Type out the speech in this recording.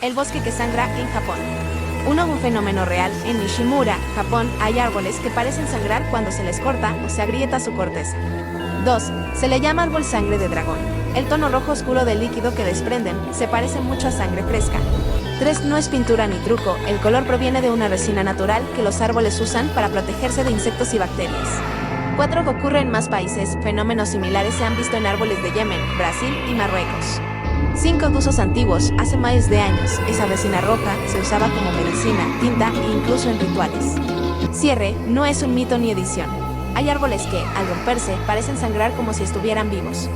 El bosque que sangra en Japón. Un fenómeno real. En Nishimura, Japón, hay árboles que parecen sangrar cuando se les corta o se agrieta su corteza. 2. Se le llama árbol sangre de dragón. El tono rojo oscuro del líquido que desprenden se parece mucho a sangre fresca. 3. No es pintura ni truco, el color proviene de una resina natural que los árboles usan para protegerse de insectos y bacterias. 4. Ocurre en más países. Fenómenos similares se han visto en árboles de Yemen, Brasil y Marruecos. 5. Usos antiguos. Hace miles de años, esa resina roja se usaba como medicina, tinta e incluso en rituales. Cierre. No es un mito ni edición. Hay árboles que, al romperse, parecen sangrar como si estuvieran vivos.